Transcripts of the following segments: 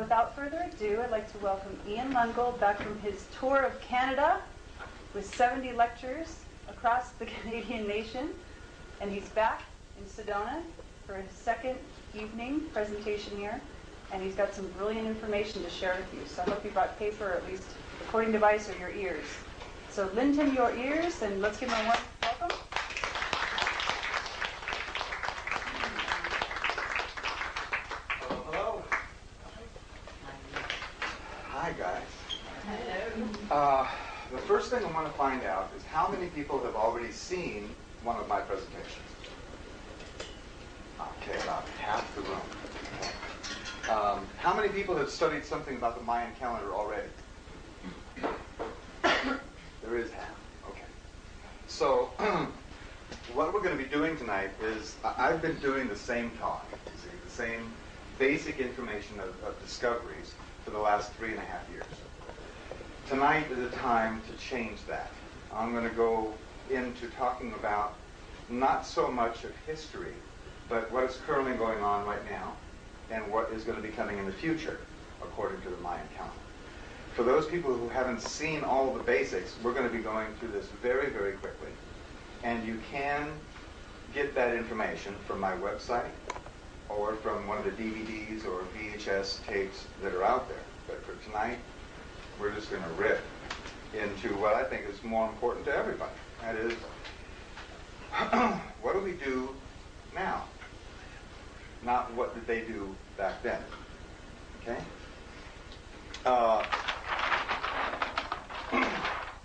without further ado, I'd like to welcome Ian Lungold back from his tour of Canada with 70 lectures across the Canadian nation. And he's back in Sedona for his second evening presentation here. And he's got some brilliant information to share with you. So I hope you brought paper, or at least recording device, or your ears. So lend him your ears, and let's give him a warm welcome. Hello. Hi, guys. Hello. The first thing I want to find out is how many people have already seen one of my presentations. Okay, about half the room. How many people have studied something about the Mayan calendar already? There is half. Okay. So what we're going to be doing tonight is, I've been doing the same talk, the same basic information of discoveries for the last 3.5 years. Tonight is a time to change that. I'm going to go into talking about not so much of history, but what is currently going on right now and what is going to be coming in the future, according to the Mayan calendar. For those people who haven't seen all the basics, we're going to be going through this very, very quickly. And you can get that information from my website or from one of the DVDs or VHS tapes that are out there. But for tonight, we're just going to rip into what I think is more important to everybody. That is, what do we do now? Not what did they do back then. Okay?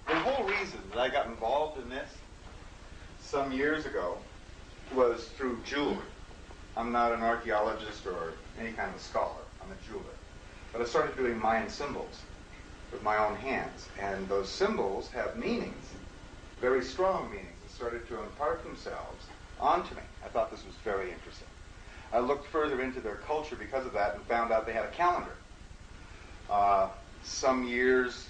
The whole reason that I got involved in this some years ago was through jewelry. I'm not an archaeologist or any kind of scholar. I'm a jeweler. But I started doing Mayan symbols with my own hands. And those symbols have meanings, very strong meanings, that started to impart themselves onto me. I thought this was very interesting. I looked further into their culture because of that and found out they had a calendar. Some years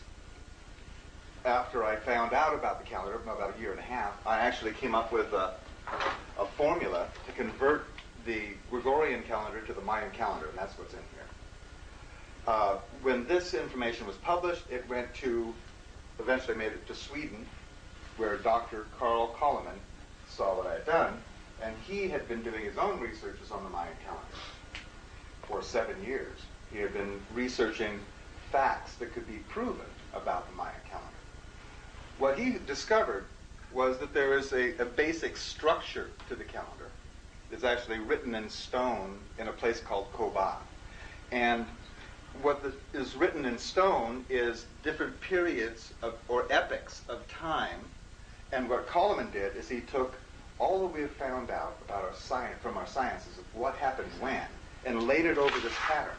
after I found out about the calendar, about 1.5 years, I actually came up with a formula to convert the Gregorian calendar to the Mayan calendar, and that's what's in here. When this information was published, it went to, eventually made it to Sweden, where Dr. Carl Koloman saw what I had done, and he had been doing his own researches on the Mayan calendar for 7 years. He had been researching facts that could be proven about the Mayan calendar. What he discovered was that there is a basic structure to the calendar. It's actually written in stone in a place called Koba. And what is written in stone is different periods or epochs of time. And what Koloman did is he took all that we have found out about our science, from our sciences, of what happened when, and laid it over this pattern.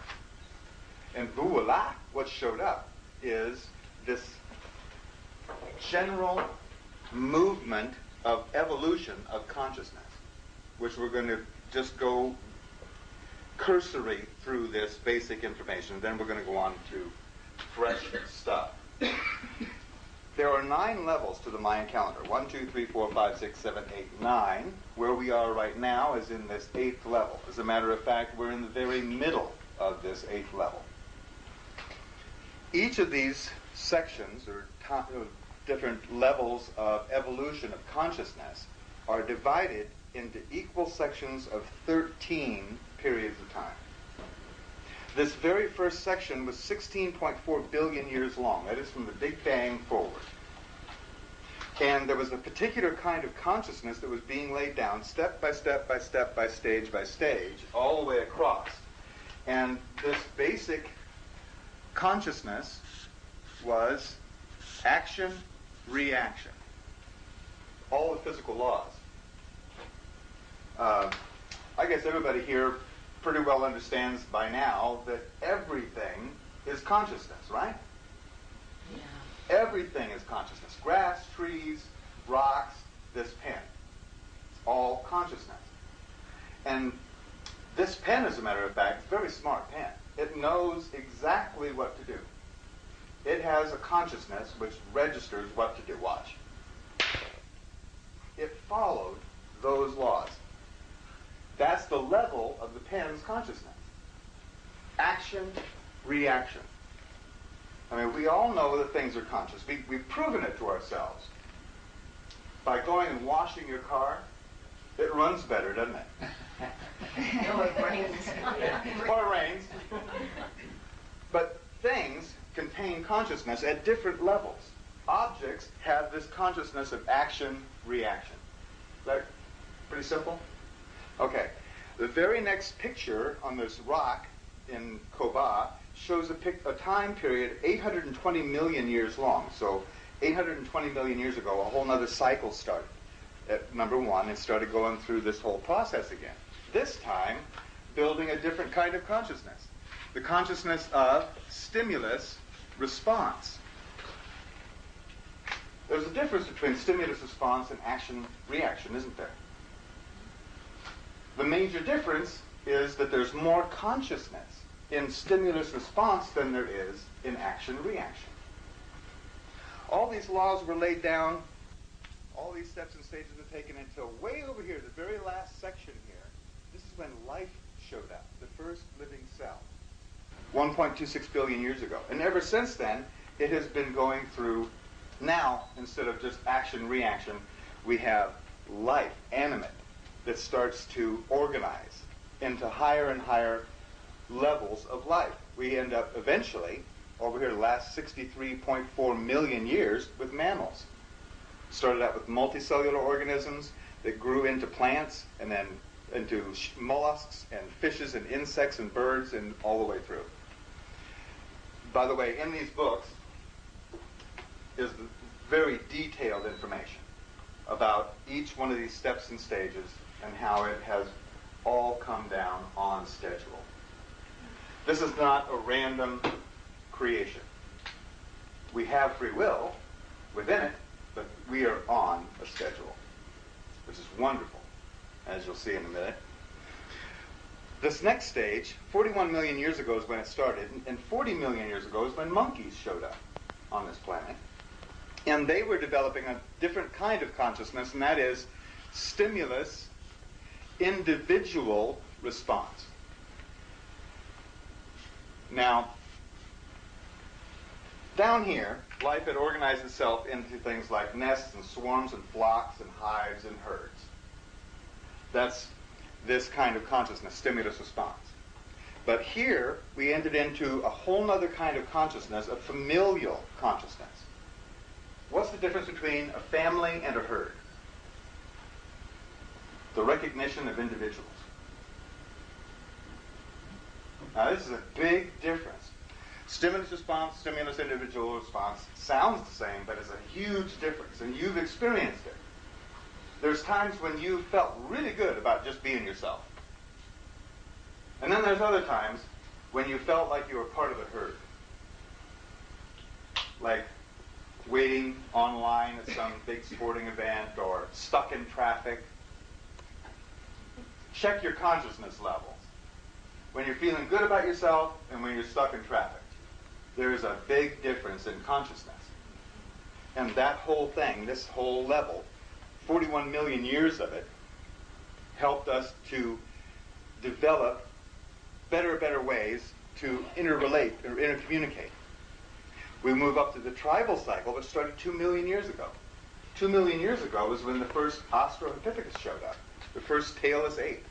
And voila, what showed up is this general movement of evolution of consciousness, which we're going to just go cursory through this basic information. Then we're going to go on to fresh stuff. There are 9 levels to the Mayan calendar. 1, 2, 3, 4, 5, 6, 7, 8, 9. Where we are right now is in this 8th level. As a matter of fact, we're in the very middle of this 8th level. Each of these sections, or different levels of evolution of consciousness, are divided into equal sections of 13 periods of time. This very first section was 16.4 billion years long. That is from the Big Bang forward. And there was a particular kind of consciousness that was being laid down step by step by step by stage, all the way across. And this basic consciousness was action, reaction. All the physical laws. I guess everybody here pretty well understands by now that everything is consciousness, right? Yeah. Everything is consciousness. Grass, trees, rocks, this pen. It's all consciousness. And this pen, as a matter of fact, is a very smart pen. It knows exactly what to do. It has a consciousness which registers what to do. Watch. It followed those laws. That's the level of the pen's consciousness. Action, reaction. I mean, we all know that things are conscious. We've proven it to ourselves. By going and washing your car, it runs better, doesn't it? No, it rains. Or it rains. But things contain consciousness at different levels. Objects have this consciousness of action-reaction. Is that pretty simple? Okay. The very next picture on this rock in Koba shows a time period 820 million years long. So 820 million years ago, a whole other cycle started. At number one, it started going through this whole process again. This time, building a different kind of consciousness. The consciousness of stimulus response. There's a difference between stimulus response and action reaction, isn't there? The major difference is that there's more consciousness in stimulus response than there is in action reaction. All these laws were laid down, all these steps and stages were taken until way over here, the very last section here. This is when life showed up, the first living cell, 1.26 billion years ago. And ever since then, it has been going through, now, instead of just action-reaction, we have life, animate, that starts to organize into higher and higher levels of life. We end up eventually, over here the last 63.4 million years, with mammals. Started out with multicellular organisms that grew into plants and then into mollusks and fishes and insects and birds and all the way through. By the way, in these books is very detailed information about each one of these steps and stages and how it has all come down on schedule. This is not a random creation. We have free will within it, but we are on a schedule, which is wonderful, as you'll see in a minute. This next stage, 41 million years ago is when it started, and 40 million years ago is when monkeys showed up on this planet. And they were developing a different kind of consciousness, and that is stimulus individual response. Now, down here, life had organized itself into things like nests and swarms and flocks and hives and herds. That's this kind of consciousness, stimulus response. But here, we entered into a whole other kind of consciousness, a familial consciousness. What's the difference between a family and a herd? The recognition of individuals. Now, this is a big difference. Stimulus response, stimulus individual response sounds the same, but it's a huge difference, and you've experienced it. There's times when you felt really good about just being yourself. And then there's other times when you felt like you were part of the herd. Like waiting online at some big sporting event or stuck in traffic. Check your consciousness levels. When you're feeling good about yourself and when you're stuck in traffic. There's a big difference in consciousness. And that whole thing, this whole level, 41 million years of it, helped us to develop better ways to interrelate or intercommunicate. We move up to the tribal cycle, which started 2 million years ago. 2 million years ago was when the first Australopithecus showed up, the first tailless ape.